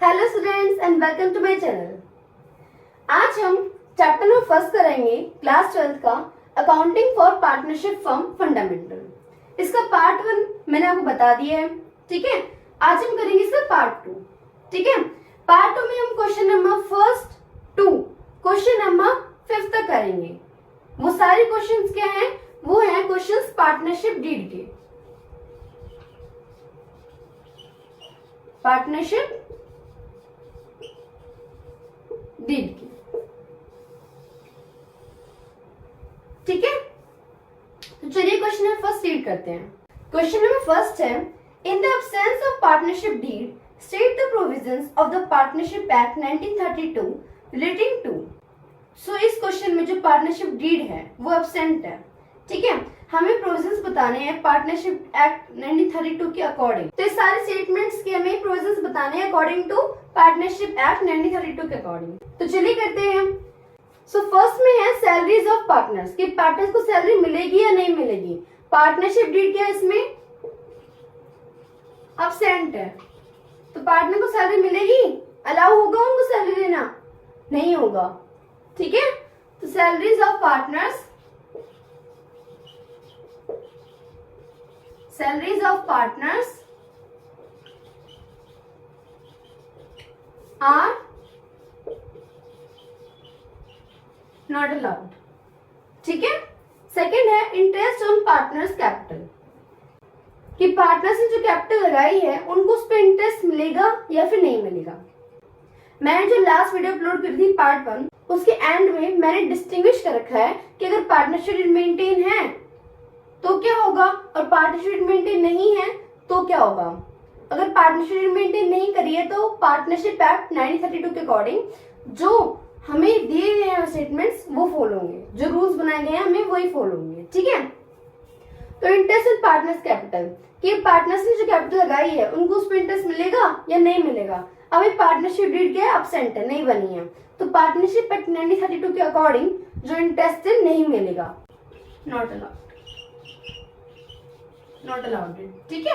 Hello students and welcome to my channel. आज हम chapter number first करेंगे class 12 का accounting for partnership firm fundamental. इसका part 1 मैंने आपको बता दिया है, ठीक है। आज हम करेंगे इसका पार्ट 2, ठीक है। पार्ट 2 में हम question number first 2 question number 5 तक करेंगे। वो सारे क्वेश्चंस क्या हैं? वो हैं क्वेश्चंस पार्टनरशिप डीड के, पार्टनरशिप डीड की, ठीक है। तो चलिए क्वेश्चन नंबर फर्स्ट रीड करते हैं। क्वेश्चन नंबर फर्स्ट है, in the absence of partnership deed state the provisions of the partnership act 1932 relating to. So इस क्वेश्चन में जो पार्टनरशिप डीड है वो एब्सेंट है, ठीक है। हमें प्रोविजंस बताने हैं पार्टनरशिप एक्ट 1932 के अकॉर्डिंग। तो इस सारे स्टेटमेंट्स के हमें प्रोविजंस बताने हैं अकॉर्डिंग टू पार्टनरशिप एक्ट 1932 के अकॉर्डिंग। तो चलिए करते हैं। सो फर्स्ट में है सैलरीज ऑफ पार्टनर्स, कि पार्टनर्स को सैलरी मिलेगी या नहीं मिलेगी। पार्टनरशिप डीड क्या है इसमें? एब्सेंट है, तो पार्टनर को सैलरी मिलेगी? अलाउ होगा उनको सैलरी देना? नहीं होगा, ठीक है। तो salaries of partners, salaries of partners are not allowed, ठीक है। सेकेंड है इंटरेस्ट ऑन पार्टनर्स कैपिटल, कि पार्टनर्स ने जो कैपिटल लगाई है उनको उस पर इंटरेस्ट मिलेगा या फिर नहीं मिलेगा। मैंने जो लास्ट वीडियो अपलोड करी थी पार्ट 1, उसके एंड में मैंने डिस्टिंग्विश कर रखा है कि अगर पार्टनरशिप मेंटेन है तो क्या होगा और पार्टनरशिप मेंटेन नहीं है तो क्या होगा। अगर पार्टनरशिप मेंटेन नहीं करी है तो पार्टनरशिप एक्ट 1932 के अकॉर्डिंग जो हमें दिए गए हैं स्टेटमेंट्स वो फॉलो होंगे, जो रूल्स बनाए गए हैं हमें वही फॉलो होंगे, ठीक है। तो इंटरेस्ट इन पार्टनर्स कैपिटल, कि पार्टनर्स ने जो कैपिटल लगाई है उनको उस पर इंटरेस्ट मिलेगा या नहीं मिलेगा। अभी पार्टनरशिप डीड क्या है? एब्सेंट है, नहीं बनी है। तो पार्टनरशिप एक्ट 1932 के अकॉर्डिंग जो इंटरेस्ट है नहीं मिलेगा, नॉट अलाउड, नॉट अलाउड, ठीक है।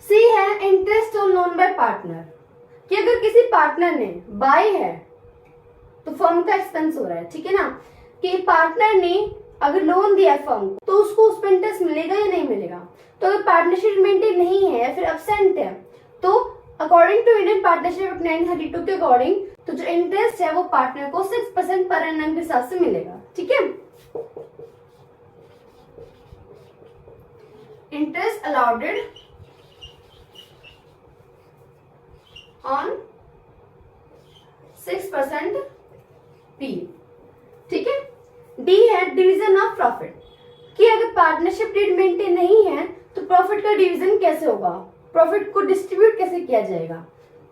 सी है interest on loan bye partner, कि अगर किसी पार्टनर ने बाय है तो फर्म का एक्सपेंस हो रहा है, ठीक है ना। कि पार्टनर ने अगर लोन दिया है फर्म को तो उसको उस पर इंटरेस्ट मिलेगा या नहीं मिलेगा। तो अगर पार्टनरशिप मेंटेन नहीं है या फिर एब्सेंट है तो according to Indian partnership act 1932 के अकॉर्डिंग तो जो इंटरेस्ट है वो पार्टनर को 6% पर एनम के हिसाब से मिलेगा, ठीक है। Interest allowed on 6% P, ठीक है। डी है डिवीजन ऑफ प्रॉफिट, कि अगर पार्टनरशिप डीड मेंटेन नहीं है तो प्रॉफिट का डिवीजन कैसे होगा, प्रॉफिट को डिस्ट्रीब्यूट कैसे किया जाएगा।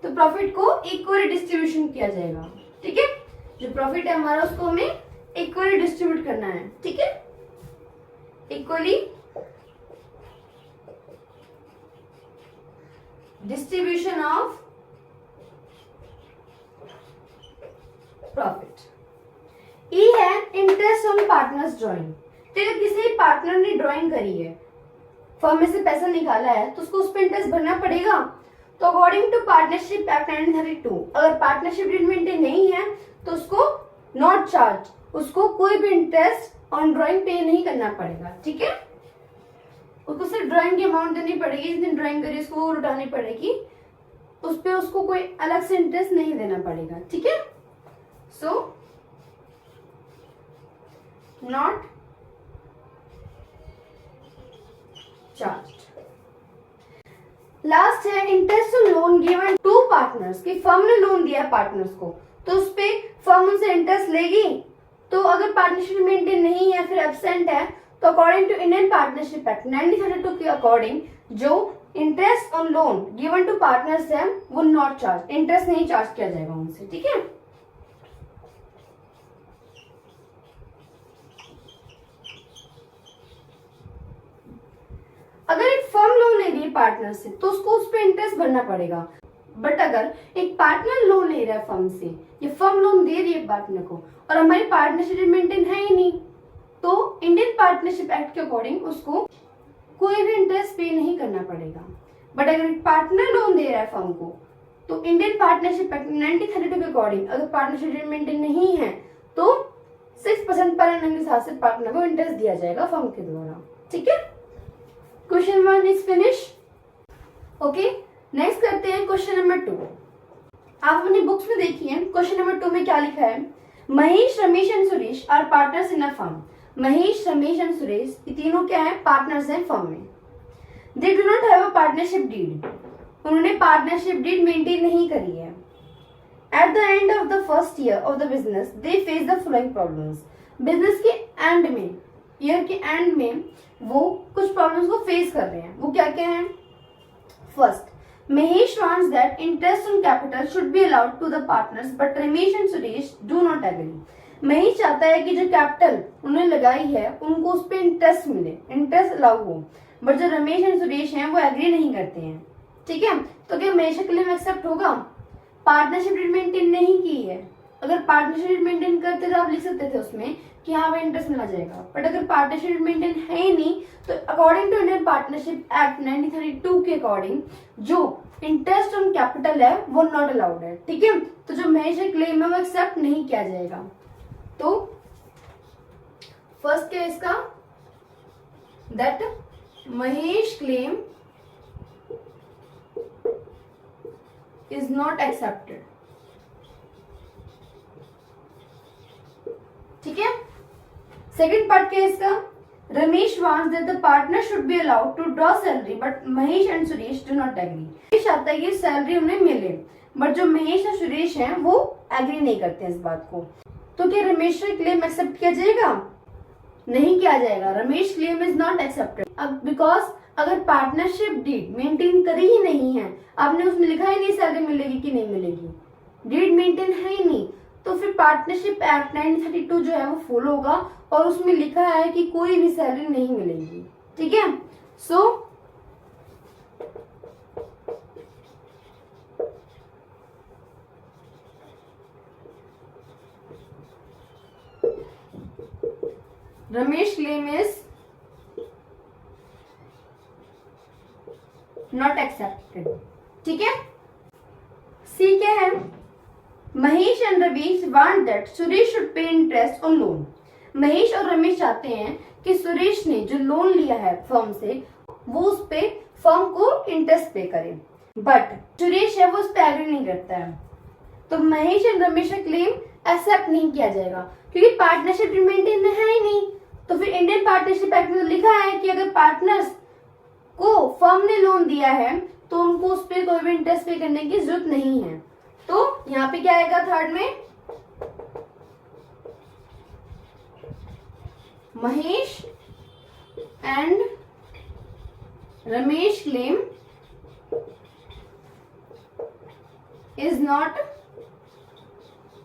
तो प्रॉफिट को इक्वली डिस्ट्रीब्यूशन किया जाएगा, ठीक है। जो प्रॉफिट है हमारा उसको हमें इक्वली डिस्ट्रीब्यूट करना है, ठीक है। Equally distribution of profit. ई है इंटरेस्ट ऑन पार्टनर्स ड्राइंग, तो अगर किसी पार्टनर ने ड्राइंग करी है, फर्म में से पैसा निकाला है तो उसको उस पर इंटरेस्ट भरना पड़ेगा। तो अकॉर्डिंग टू पार्टनरशिप एक्ट 1932 अगर पार्टनरशिप डीड मेंटेन नहीं है तो उसको नॉट चार्ज, उसको कोई भी इंटरेस्ट ऑन ड्राइंग पे नहीं करना पड़ेगा, ठीक है। उसको सिर्फ ड्राइंग की अमाउंट देनी पड़ेगी, जिस दिन ड्राइंग करी उसको वो लुटानी पड़ेगी, उस पे उसको कोई अलग से इंटरेस्ट नहीं देना पड़ेगा, ठीक है। So not charged. लास्ट है interest on loan given to partners, कि फर्म ने लोन दिया पार्टनर्स को तो उस पे फर्म उनसे इंटरेस्ट लेगी। तो अगर पार्टनरशिप मेंटेन नहीं है फिर एब्सेंट है तो according to Indian partnership act 1932 के अकॉर्डिंग जो interest on loan given to partners है वो नॉट चार्ज, इंटरेस्ट नहीं चार्ज किया जाएगा उनसे, ठीक है। अगर एक फर्म लोन ले रही है पार्टनर से तो उसको उस पर इंटरेस्ट भरना पड़ेगा। बट अगर एक पार्टनर लोन ले रहा है फर्म से, ये फर्म लोन दे रही है पार्टनर को और हमारी पार्टनरशिप मेंटेन है ही नहीं तो इंडियन पार्टनरशिप एक्ट के अकॉर्डिंग उसको कोई भी इंटरेस्ट पे नहीं करना पड़ेगा। बट अगर पार्टनर लोन दे रहा है फर्म को तो इंडियन पार्टनरशिप एक्ट 1932 के अकॉर्डिंग अगर पार्टनरशिप मेंटेन नहीं है तो 6% पर एनम के हिसाब से पार्टनर को इंटरेस्ट दिया जाएगा फर्म के द्वारा। ठीक है, question 1 is finish. Okay, next करते हैं क्वेश्चन नंबर 2। आप अपनी बुक्स में देखिए क्वेश्चन नंबर 2 में क्या लिखा है। Mahesh, Ramesh and Suresh are partners in a firm. Mahesh, Ramesh and Suresh ये तीनों क्या है, पार्टनर्स हैं फर्म में। They do not have a partnership deed, उन्होंने पार्टनरशिप डीड मेंटेन नहीं करी है। At the end of the first year of the business they face the following problems. Business के एंड में, ईयर के एंड में वो कुछ प्रॉब्लम्स को फेस कर रहे हैं। वो क्या क्या है। First, Mahesh wants that interest on capital should be allowed to the partners, but Ramesh and Suresh do not agree. Mahesh चाहता है कि जो कैपिटल उन्होंने लगाई है उनको उस पर इंटरेस्ट मिले, इंटरेस्ट अलाउ हो, बट जो रमेश एंड सुरेश हैं वो एग्री नहीं करते हैं। ठीक है, तो क्या महेश के लिए एक्सेप्ट होगा। पार्टनरशिप मेंटेन नहीं की है, अगर पार्टनरशिप मेंटेन करते तो आप लिख सकते थे उसमें कि हाँ भाई इंटरेस्ट मिला जाएगा, बट अगर पार्टनरशिप मेंटेन है ही नहीं तो according to Indian partnership act 1932 के अकॉर्डिंग जो इंटरेस्ट ऑन कैपिटल है वो नॉट अलाउड है। ठीक है, तो जो महेश का क्लेम है वो एक्सेप्ट नहीं किया जाएगा। तो फर्स्ट क्या है इसका, that Mahesh claim is not accepted. ठीक है, सेकेंड पार्ट क्या है इसका, Ramesh wants that the partner should be allowed to draw salary but Mahesh and Suresh do not agree. Ramesh चाहता है कि सैलरी उन्हें मिले, बट जो महेश और सुरेश हैं वो एग्री नहीं करते हैं इस बात को। तो क्या रमेश का क्लेम एक्सेप्ट किया जाएगा, नहीं किया जाएगा। Ramesh claim is not accepted अब बिकॉज अगर पार्टनरशिप डीड मेंटेन करी ही नहीं है, आपने उसमें लिखा ही नहीं सैलरी मिलेगी कि नहीं मिलेगी, डीड मेंटेन है ही नहीं, तो फिर पार्टनरशिप एक्ट 1932 जो है वो फॉलो होगा और उसमें लिखा है कि कोई भी सैलरी नहीं मिलेगी। ठीक है, so Ramesh claim is not accepted. ठीक है, सी क्या है, Mahesh and Ramesh want that Suresh should pay interest on loan. Mahesh और रमेश चाहते हैं कि सुरेश ने जो लोन लिया है फर्म से वो उस पे फर्म को इंटरेस्ट पे करे, बट सुरेश है वो उस पे एग्री नहीं करता है। तो महेश एंड रमेश का क्लेम एक्सेप्ट नहीं किया जाएगा क्योंकि पार्टनरशिप मेंटेन है ही नहीं। तो फिर इंडियन पार्टनरशिप एक्ट में लिखा है कि अगर पार्टनर्स को फर्म ने लोन दिया है तो उनको उस पर कोई भी इंटरेस्ट पे करने की जरूरत नहीं है। तो यहाँ पे क्या आएगा थर्ड में, Mahesh and Ramesh claim is not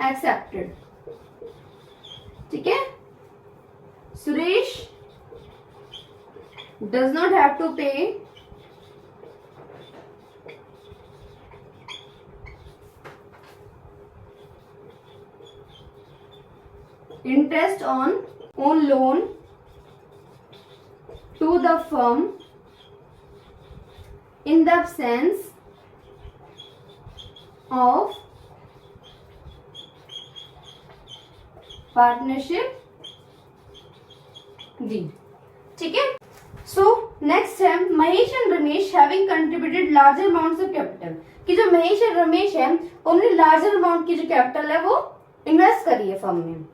accepted. ठीक है, Suresh does not have to pay interest on loan to the firm in the absence of partnership deed। ठीक है, सो नेक्स्ट है Mahesh and Ramesh having contributed larger amounts of capital, कि जो महेश और रमेश है उन्होंने लार्जर अमाउंट की जो कैपिटल है वो इन्वेस्ट करी है फर्म में।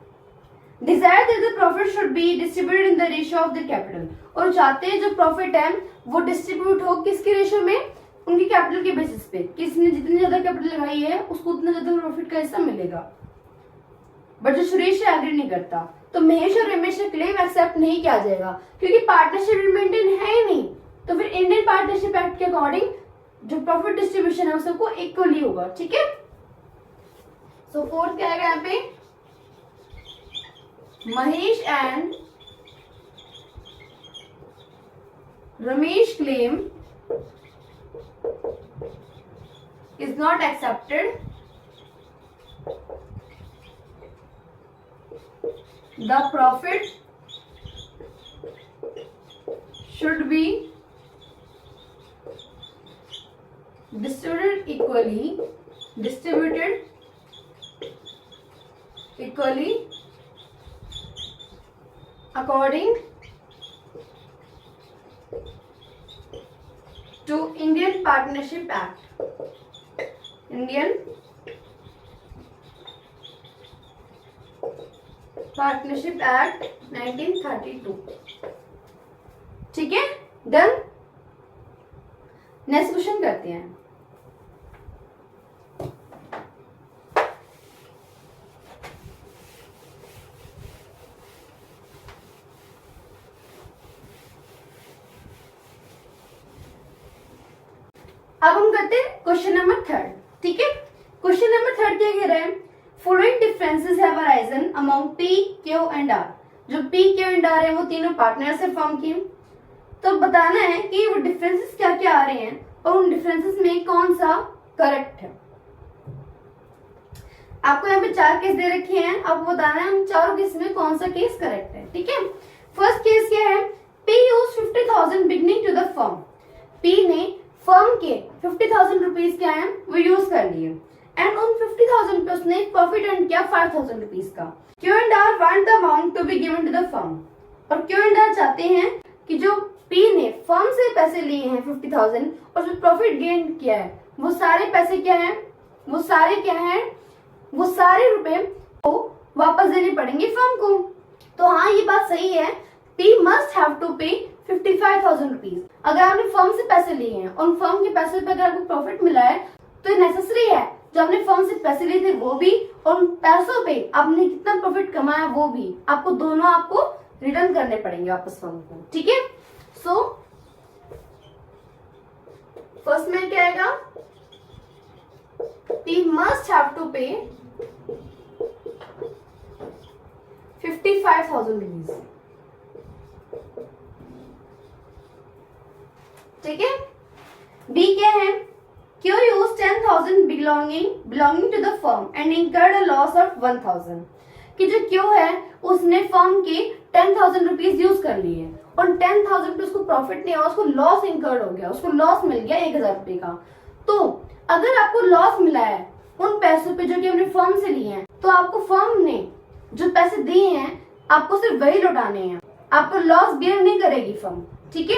Desire that the profit should be distributed in the ratio of the capital, और चाहते हैं जो प्रॉफिट है वो डिस्ट्रीब्यूट हो किसके रेशियो में, उनकी कैपिटल के बेसिस पे, किसने जितनी ज्यादा कैपिटल लगाई है उसको उतना ज्यादा प्रॉफिट का हिस्सा मिलेगा। बट जो सुरेश है एग्री नहीं करता, तो महेश और रमेश का क्लेम एक्सेप्ट नहीं किया जाएगा क्योंकि पार्टनरशिप मेंटेन है ही नहीं। तो फिर इंडियन पार्टनरशिप एक्ट के अकॉर्डिंग जो प्रॉफिट डिस्ट्रीब्यूशन है वो सबको इक्वली होगा। ठीक है, सो फोर्थ क्या आएगा यहाँ पे, Mahesh and Ramesh claim is not accepted, the profit should be distributed equally according to Indian Partnership Act. Indian Partnership Act 1932. ठीक है, डन। नेक्स्ट क्वेश्चन करते हैं। अब हम करते हैं क्वेश्चन नंबर 3। ठीक है, क्वेश्चन नंबर 3 क्या कह रहा है? Following differences have arisen among P, Q and R. जो पी, क्यू एंड आर है वो तीनों पार्टनर्स है फर्म की। तो बताना है कि वो डिफरेंसेस क्या क्या आ रहे हैं और उन डिफरेंसेस में कौन सा करेक्ट है। आपको यहाँ पे 4 केस दे रखे हैं, आपको बताना है उन 4 केस में कौन सा केस करेक्ट है। ठीक है, फर्स्ट केस क्या है? P use 50,000 beginning to the firm. P ने फर्म के 50,000 रुपीज क्या है वो यूज कर लिए एंड उन 50,000 पे उसने प्रॉफिट अर्न किया 5,000 रुपीज का। Q and R want the amount to be given to the firm. और क्यू एंड आर चाहते हैं कि जो पी ने फर्म से पैसे लिए हैं 50,000 और जो प्रॉफिट गेन किया है वो सारे पैसे क्या है, वो सारे रुपए को वापस देने पड़ेंगे फर्म को। तो हाँ, ये बात सही है, पी मस्ट हैव टू पे 55,000 रुपीज। अगर आपने फर्म से पैसे लिए हैं और फर्म के पैसे पे अगर आपको प्रॉफिट मिला है तो नेसेसरी है जो आपने फर्म से पैसे लिए थे वो भी और उन पैसों पे आपने कितना प्रॉफिट कमाया वो भी आपको दोनों आपको रिटर्न करने पड़ेंगे वापस फर्म को। ठीक है, सो फर्स्ट में क्या आएगा? पी मस्ट हैव टू पे 55,000 रुपीज। ठीक है, बी क्या है? Q use 10,000 belonging to the firm and incurred a loss of 1,000। कि जो क्यू है उसने फर्म के 10,000 रुपीज यूज कर लिए और 10,000 पे उसको प्रॉफिट नहीं हुआ, उसको लॉस इंकर्ड हो गया, उसको लॉस मिल गया 1,000 रुपए का। तो अगर आपको लॉस मिला है उन पैसों पे जो कि हमने फर्म से लिए हैं तो आपको फर्म ने जो पैसे दिए हैं आपको सिर्फ वही लौटाने हैं, आपको लॉस बेयर नहीं करेगी फर्म। ठीक है,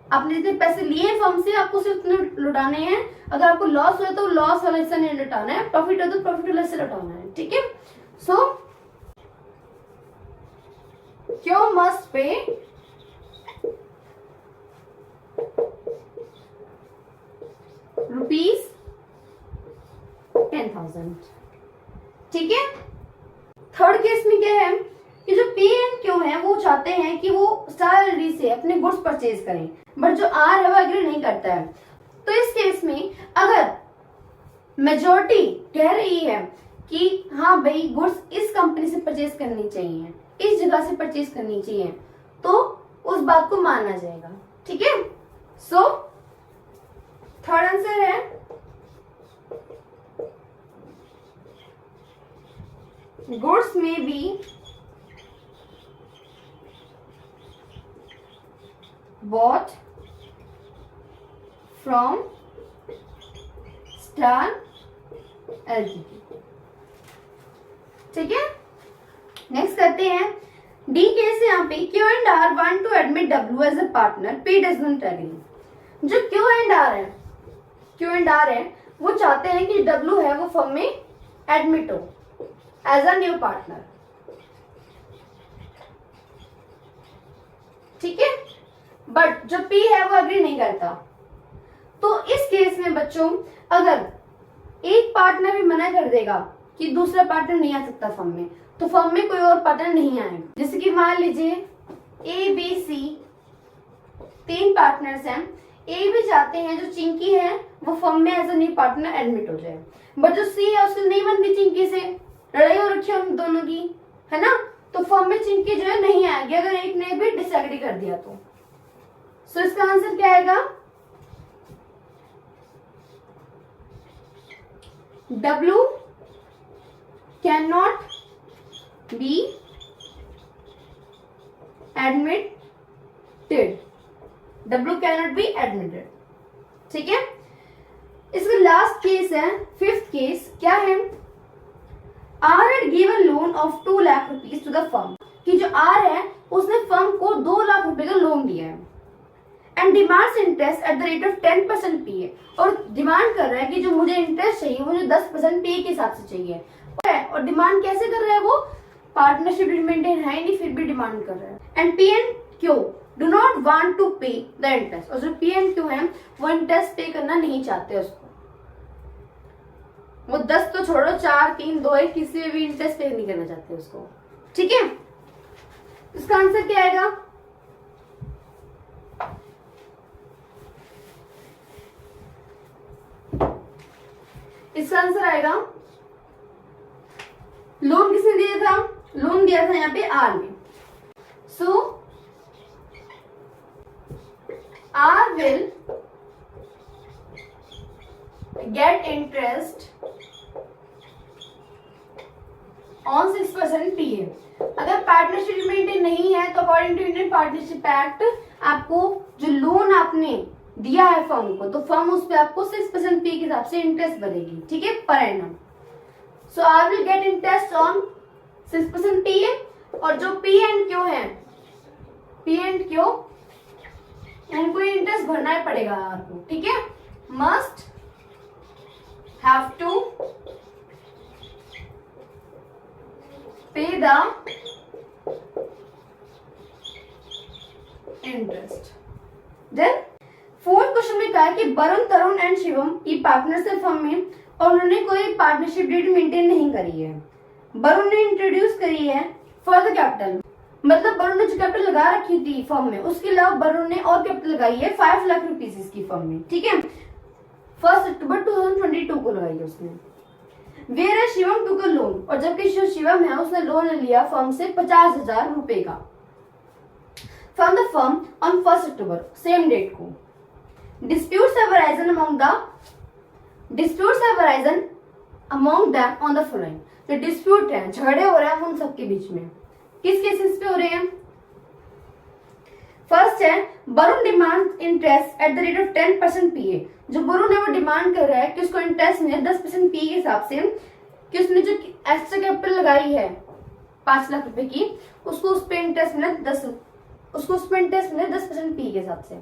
आपने जितने पैसे लिए हैं फर्म से आपको सिर्फ उतने लौटाने हैं। अगर आपको लॉस हुआ तो लॉस वाला हिस्सा नहीं लौटाना है, प्रॉफिट हो तो प्रॉफिट वाला हिस्सा लौटाना है। ठीक है, सो क्यू मस्ट पे रुपीज 10,000। ठीक है, थर्ड केस में क्या है कि जो पी एंड क्यू है वो चाहते हैं कि वो सैलरी से अपने गुड्स परचेज करें, बट जो आर है वो एग्री नहीं करता है। तो इस केस में अगर मेजॉरिटी कह रही है कि हाँ भाई गुड्स इस कंपनी से परचेज करनी चाहिए, इस जगह से परचेज करनी चाहिए, तो उस बात को माना जाएगा। ठीक है, सो थर्ड आंसर है गुड्स में B bought from Star LTD। ठीक है, नेक्स्ट करते हैं डी केस। यहाँ पे Q and R want to admit W as a partner, P does not agree. जो क्यू एंड आर है वो चाहते हैं कि डब्ल्यू है वो फर्म में एडमिट हो एज अ न्यू पार्टनर। ठीक है, बट जो पी है वो एग्री नहीं करता। तो इस केस में बच्चों अगर एक पार्टनर भी मना कर देगा कि दूसरा पार्टनर नहीं आ सकता फर्म में, तो फर्म में कोई और पार्टनर नहीं आएगा। जैसे कि मान लीजिए ए बी सी 3 पार्टनर्स हैं, ए भी चाहते हैं जो चिंकी है वो फर्म में as a new partner admit हो जाए, बट जो सी है उसकी नहीं बनती चिंकी से, लड़ाई हो रखी है उन दोनों की, है ना। तो फर्म में चिंकी जो है नहीं आएगी अगर एक ने भी डिसएग्री कर दिया तो। सो इसका आंसर क्या आएगा? W cannot be admitted। W cannot be admitted। ठीक है, लास्ट केस है, फिफ्थ केस क्या है, R had given loan of 2 lakh rupees to the firm, कि जो आर है उसने फर्म को 2 लाख रुपए का लोन दिया है and demands interest at the rate of 10% PA, और डिमांड कर रहा है कि जो मुझे इंटरेस्ट चाहिए मुझे 10% PA के हिसाब से चाहिए, और डिमांड कैसे कर रहा है वो, पार्टनरशिप मेंटेन है नहीं फिर भी डिमांड कर रहा है, and P and Q do not want to pay the interest, और जो P and Q है वो इंटरेस्ट पे करना नहीं चाहते उसको, वो 10 तो छोड़ो 4 3 2 1 किसी में भी इंटरेस्ट पे नहीं करना चाहते उसको, ठीक है। इसका आंसर क्या आएगा, इसका आंसर आएगा, लोन किसने दिया था, लोन दिया था यहाँ पे आर ने, so R will get interest on 6% PA। अगर पार्टनरशिप मेंटेन नहीं है तो according to Indian partnership act आपको जो लोन आपने दिया है फर्म को, तो फर्म उस पे आपको 6% PA के हिसाब से इंटरेस्ट भरेगी, ठीक है, per annum. So R will get interest on 6% PA, और जो P and Q है, P and Q इनको इंटरेस्ट भरना ही पड़ेगा आपको, ठीक है, must have to pay the interest. Then fourth question में कहा कि वरुण, तरुण एंड शिवम ये पार्टनर्स है फर्म में, और उन्होंने कोई पार्टनरशिप डेट मेंटेन नहीं करी है। वरुण ने इंट्रोड्यूस करी है फर्दर कैपिटल, मतलब वरुण ने जो कैपिटल लगा रखी थी फर्म में उसके अलावा वरुण ने और कैपिटल लगाई है 5 लाख रुपीज इसकी फर्म में, ठीक है, 1 अक्टूबर 2022 को लगाई है उसने। वेयर शिवम टू का लोन, और जबकि जो शिवम है उसने लोन लिया फर्म से 50,000 रुपए का from the firm on 1 October, same date को। Disputes have arisen among them on the following, जो डिस्प्यूट है, झगड़े हो रहे हैं उन सबके बीच में, किस केसेस पे हो रहे हैं, फर्स्ट है Varun demand interest at the rate of 10% PA, जो वरुण है वो डिमांड कर रहा है कि उसको इंटरेस्ट मिले 10% PA के हिसाब से, कि उसने जो एक्स्ट्रा कैपिटल लगाई है 5 लाख रुपए की, उसको उस पे इंटरेस्ट मिले 10% PA के हिसाब से।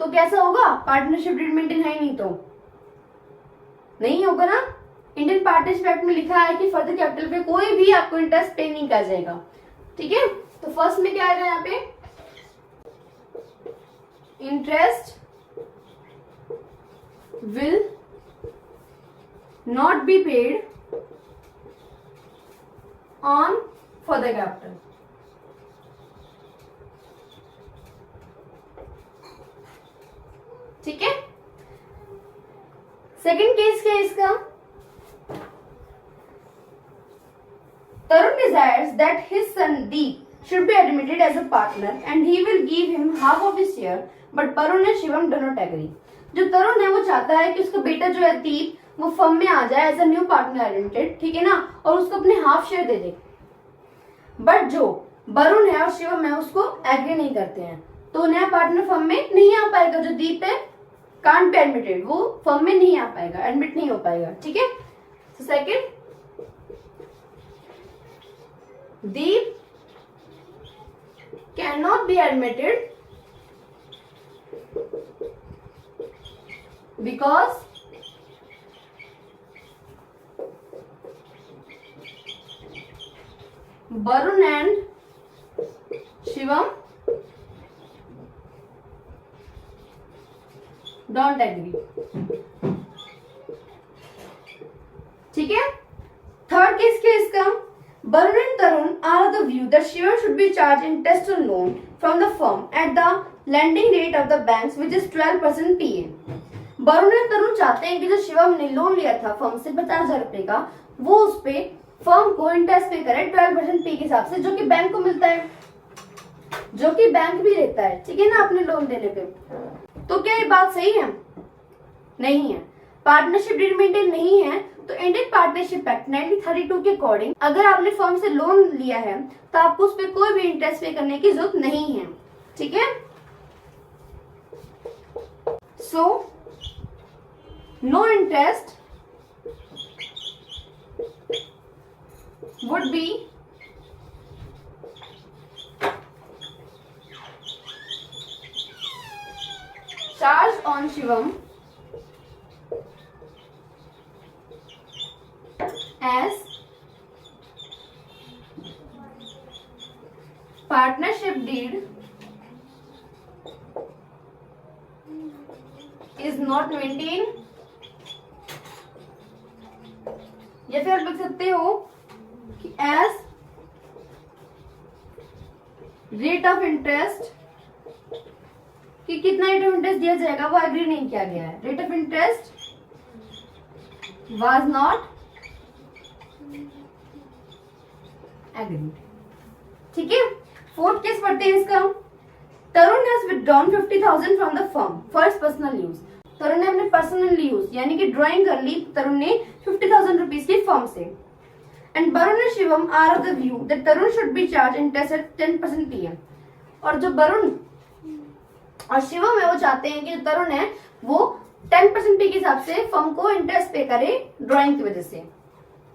तो कैसा होगा, पार्टनरशिप डेट मेंटेन है नहीं तो नहीं होगा ना। इंडियन पार्टनरशिप एक्ट में लिखा है कि फर्दर कैपिटल पे कोई भी आपको इंटरेस्ट पे नहीं किया जाएगा, ठीक है। तो फर्स्ट में क्या आएगा यहाँ पे, interest will not be paid on further capital, ठीक है। सेकंड केस क्या है इसका, तरुण desires that his son Deep should be admitted as a partner and he will give him half of his share, but Varun and Shivam do not agree। जो तरुण है वो चाहता है कि उसका बेटा जो है दीप वो फर्म में आ जाए एज अ न्यू पार्टनर एडेंटेड, ठीक है ना, और उसको अपने half share they they, but जो वरुण है और शिवम है उसको एग्री नहीं करते हैं, तो नया पार्टनर फर्म में नहीं आ पाएगा। जो दीप है कांट बी एडमिटेड, वो फर्म में नहीं आ पाएगा, एडमिट नहीं हो पाएगा, ठीक है। So second, Deep can not be admitted because Varun and Shivam don't agree, ठीक है। थर्ड केस क्या इसका, Varun and Tarun are of the view that Shivam should be charged interest on loan from the firm at the lending rate of the banks which is 12% PA। Varun और तरुण चाहते हैं कि जो शिवम ने लोन लिया था फर्म से 50,000 रुपए का, वो उस पे फर्म को इंटरेस्ट पे करे 12% PA के हिसाब से, जो कि बैंक को मिलता है, जो कि बैंक भी देता है, ठीक है ना, अपने लोन देने पे। तो क्या ये बात सही है, नहीं है। पार्टनरशिप डेट मेंटेन नहीं है, तो इंडियन पार्टनरशिप एक्ट 1932 के अकॉर्डिंग अगर आपने फर्म से लोन लिया है तो आपको उस पर कोई भी इंटरेस्ट पे करने की जरूरत नहीं है, ठीक है। So no interest would be charged on Shivam as partnership deed is not maintained, या फिर आप लिख सकते हो कि एज रेट ऑफ इंटरेस्ट, कि कितना रेट ऑफ इंटरेस्ट दिया जाएगा वो एग्री नहीं किया गया है. Rate of interest was not agreed. ठीक है. फोर्थ केस पढ़ते हैं इसका. Tarun has withdrawn 50,000 from the firm for his personal use. Tarun ने अपने पर्सनल यूज यानी कि ड्राइंग कर ली तरुण ने 50,000 रुपीज की फर्म से. And Varun and Shivam are of the view that Tarun should be charge interest at 10% PM. और जो वरुण और शिवम है वो चाहते हैं कि जो तरुण है वो 10% पे के हिसाब से फर्म को इंटरेस्ट पे करे ड्राइंग की वजह से.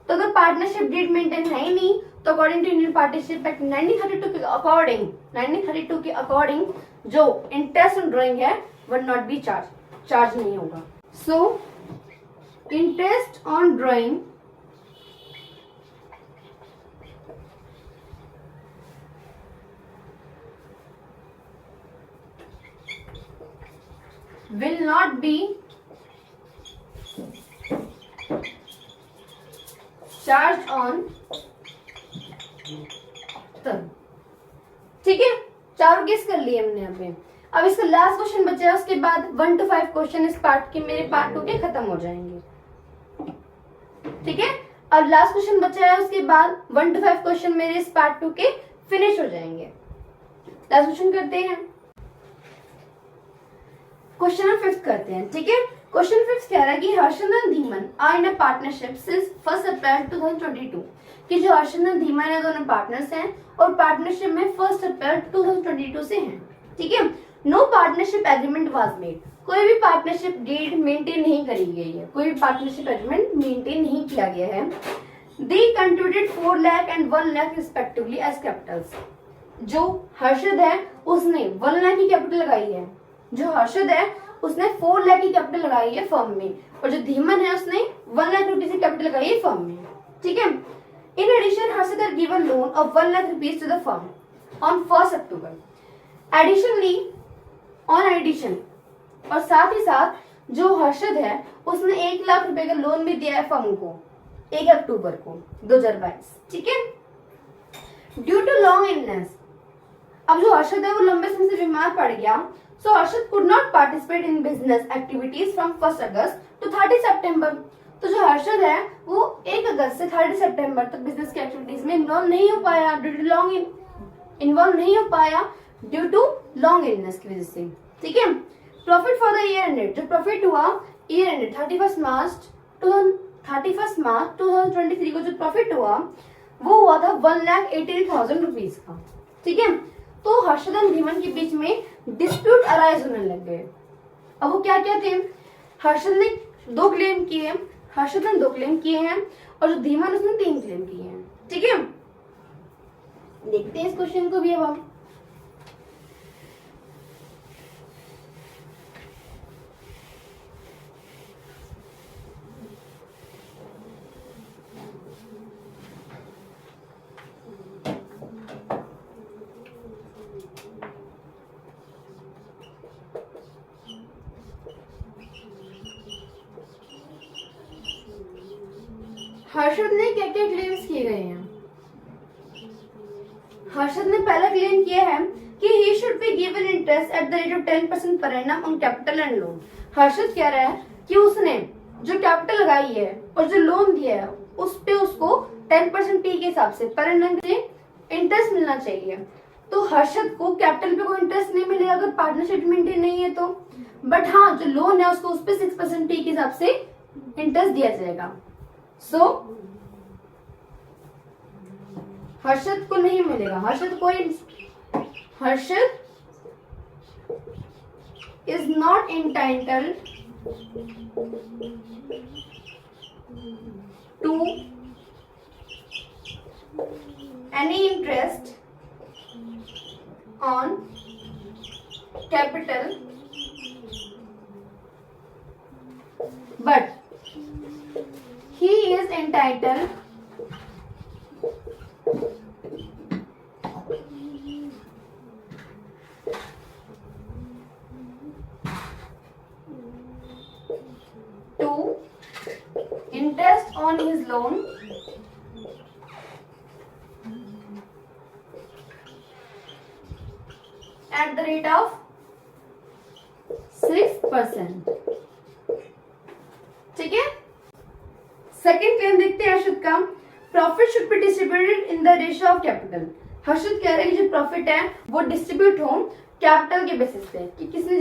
तो अगर पार्टनरशिप डीड मेंटेन है ही नहीं तो according to Indian partnership act 1932 के अकॉर्डिंग जो इंटरेस्ट ऑन ड्राइंग है वुड नॉट बी चार्ज नहीं होगा. So interest on drawing will not be charged on तब. ठीक है. चारों केस कर लिए हमने यहाँ पे. अब इसका लास्ट क्वेश्चन बचा है, उसके बाद 1 to 5 क्वेश्चन इस पार्ट के मेरे पार्ट 2 के खत्म हो जाएंगे. ठीक है. अब लास्ट क्वेश्चन बचा है, उसके बाद 1 to 5 क्वेश्चन मेरे इस पार्ट 2 के फिनिश हो जाएंगे. लास्ट क्वेश्चन करते हैं. क्वेश्चन नंबर 5 करते हैं. ठीक है. क्वेश्चन 5 कह रहा है कि Harshad and Dhiman are in a partnership since 1 April 2022. कि जो हर्षद एंड धीमन है दोनों पार्टनर्स हैं और पार्टनरशिप में 1 अप्रैल 2022 से हैं. ठीक है. No partnership agreement was made. कोई भी पार्टनरशिप डीड मेंटेन नहीं करी गई है. कोई भी पार्टनरशिप एग्रीमेंट मेंटेन नहीं किया गया है. They contributed 4 lakh and 1 lakh respectively as capitals. जो हर्षद है उसने 1 लाख की कैपिटल लगाई है. जो हर्षद है उसने 4 लाख की कैपिटल लगाई है फर्म में, और जो धीमन है उसने 1 लाख रुपीज की कैपिटल लगाई है फर्म में. ठीक है. In addition Harshad had given loan of 1 lakh rupees to the firm on 1 October. Additionally on addition, और साथ ही साथ जो हर्षद है उसने 1 लाख रुपए का लोन भी दिया है फर्म को 1 अक्टूबर को 2022. ठीक है. ड्यू टू लॉन्ग इलनेस, अब जो हर्षद है वो लंबे समय से बीमार पड़ गया. So Harshad could not participate in business activities from 1 August to 30 सितंबर. तो जो हर्षद है वो 1 अगस्त से 30 सितंबर तक बिजनेस की एक्टिविटीज में इन्वॉल्व नहीं हो पाया ड्यू टू लॉन्ग इलनेस की वजह से. ठीक है. Profit for the year ended, जो प्रॉफिट हुआ ईयर एंडेड 31 मार्च 2023 को जो प्रॉफिट हुआ वो हुआ था 1,80,000 रुपीज का. ठीक है. तो हर्षद एंड धीमन के बीच में डिस्प्यूट अराइज होने लग गए. अब वो क्या क्या थे? हर्षद ने 2 क्लेम किए हैं, हर्षद ने 2 क्लेम किए हैं, और जो धीमन उसने 3 क्लेम किए हैं. ठीक है. देखते हैं इस क्वेश्चन को भी. अब हम हर्षद ने क्या क्या क्लेम्स किए गए हैं. हर्षद ने पहला क्लेम किया है कि he should be given interest at the rate of 10% per annum on capital and loan. Harshad कह रहा है कि उसने जो कैपिटल लगाई है और जो लोन दिया है उस पे उसको 10% P के हिसाब से पर एनम से इंटरेस्ट मिलना चाहिए. तो हर्षद को कैपिटल पे कोई इंटरेस्ट नहीं मिलेगा अगर पार्टनरशिप मेंटेन नहीं है तो. बट हाँ, जो लोन है उसको उस पे 6% P के हिसाब से इंटरेस्ट दिया जाएगा. सो हर्षद को नहीं मिलेगा. Harshad is not entitled to any interest on capital but he is entitled to interest on his loan at the rate of 6%. ठीक है। सेकेंड क्लेम देखते हैं हर्षित का। Profit should be distributed in the ratio of capital. Harshit कह रहे हैं कि जो प्रॉफिट है वो डिस्ट्रीब्यूट हो कैपिटल के बेसिस पे, कि जिसने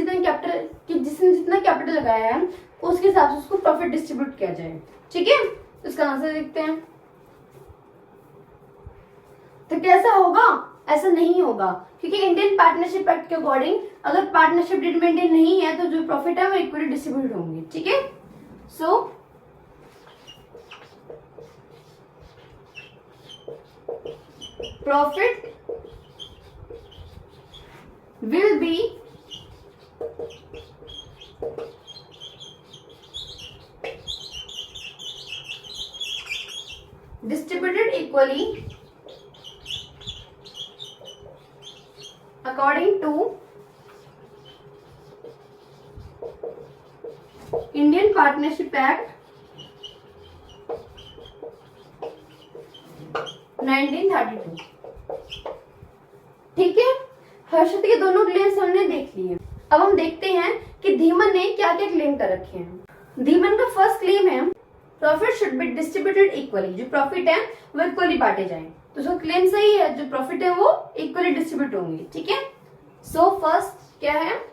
जितना कैपिटल लगाया है उसके हिसाब से उसको प्रॉफिट डिस्ट्रीब्यूट किया जाए। ठीक है, तो इसका आंसर देखते हैं। तो कैसा होगा? ऐसा नहीं होगा, क्योंकि इंडियन पार्टनरशिप एक्ट के अकॉर्डिंग अगर पार्टनरशिप डेट मेंटेन नहीं है तो जो प्रॉफिट है वो इक्वली डिस्ट्रीब्यूट होंगे। ठीक है, so profit will be distributed equally according to Indian Partnership Act 1932। ठीक है, हर्षित के दोनों क्लेम्स हमने देख लिए। अब हम देखते हैं कि धीमन ने क्या क्या क्लेम कर रखे हैं। धीमन का फर्स्ट क्लेम है profit should be distributed equally. जो प्रॉफिट है वो इक्वली बांटे जाए, तो उसका क्लेम सही है, जो प्रॉफिट है वो इक्वली डिस्ट्रीब्यूट होंगे। ठीक है, सो फर्स्ट क्या है?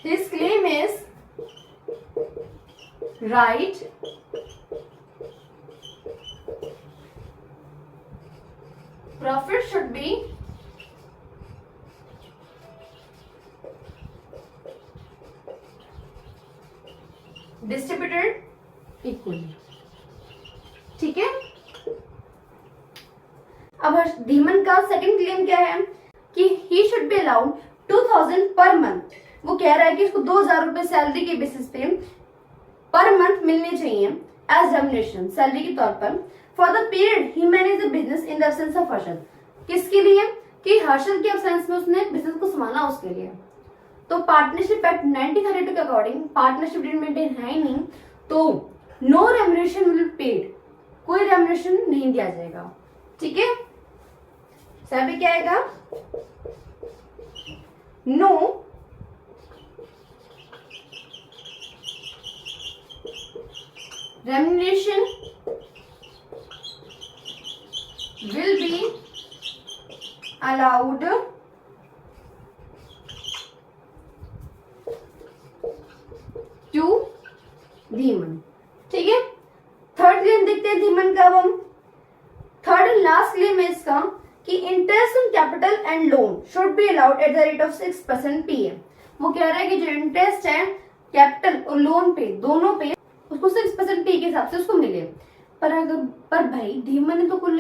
His claim is right profit should be distributed equally। ठीक है, अब धीमन का सेकंड क्लेम क्या है कि he should be allowed 2000 per month. वो कह रहा है कि इसको 2000 रुपए सैलरी के बेसिस पे पर मंथ मिलने चाहिए एज रेम्युनरेशन, सैलरी के तौर पर, for the period he manage the business in the absence of Harshad. किसके लिए? कि हर्षद के एब्सेंस में उसने बिजनेस को संभाला, उसके लिए। तो पार्टनरशिप एक्ट 1932 के अकॉर्डिंग पार्टनरशिप डेट मेंटेन है ही नहीं, तो no remuneration will be paid, कोई रेम्युनरेशन नहीं दिया जाएगा। ठीक है, सभी क्या आएगा? No remuneration will be allowed to Dhiman. ठीक है, थर्ड क्लेम देखते हैं धीमन का। अब हम थर्ड एंड लास्ट क्लेम है इसका कि interest on capital and loan should be allowed at the rate of 6% पीए। वो कह रहा है कि जो इंटरेस्ट है कैपिटल और लोन पे, दोनों पे, उसको 6% पी के हिसाब से उसको मिले। पर भाई धीमन ने तो कोई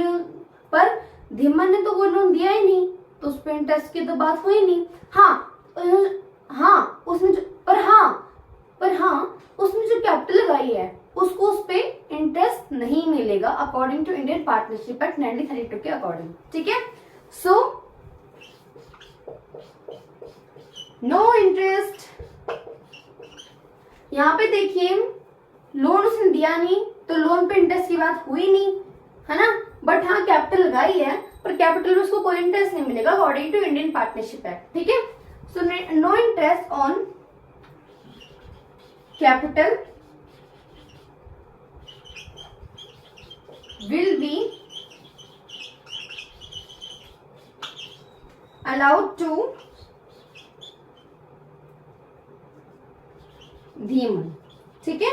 लोन दिया ही नहीं, तो उस पर इंटरेस्ट की तो बात हुई नहीं। उसमें जो कैपिटल लगाई है उसको उस पे इंटरेस्ट नहीं मिलेगा according to Indian partnership act 1932 के अकॉर्डिंग। ठीक है, सो नो इंटरेस्ट। यहाँ पे देखिए लोन उसने दिया नहीं, तो लोन पे इंटरेस्ट की बात हुई नहीं, है ना। बट हाँ कैपिटल लगाई है, पर कैपिटल में उसको कोई इंटरेस्ट नहीं मिलेगा according to Indian partnership act. ठीक है, so no interest on capital will be allowed to Dhiman. ठीक है,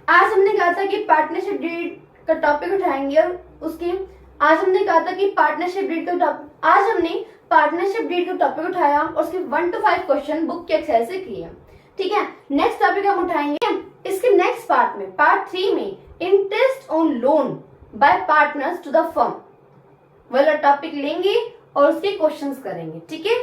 आज हमने कहा था कि पार्टनरशिप डीड का टॉपिक उठाएंगे और उसके आज हमने कहा था कि पार्टनरशिप डीड का आज हमने पार्टनरशिप डीड का टॉपिक उठाया और उसके 1 to 5 क्वेश्चन बुक के एक्सरसाइज से किए। ठीक है, नेक्स्ट टॉपिक हम उठाएंगे इसके नेक्स्ट पार्ट में, पार्ट 3 में, interest on loan by partners to the firm वाला टॉपिक लेंगे और उसके क्वेश्चंस करेंगे। ठीक है।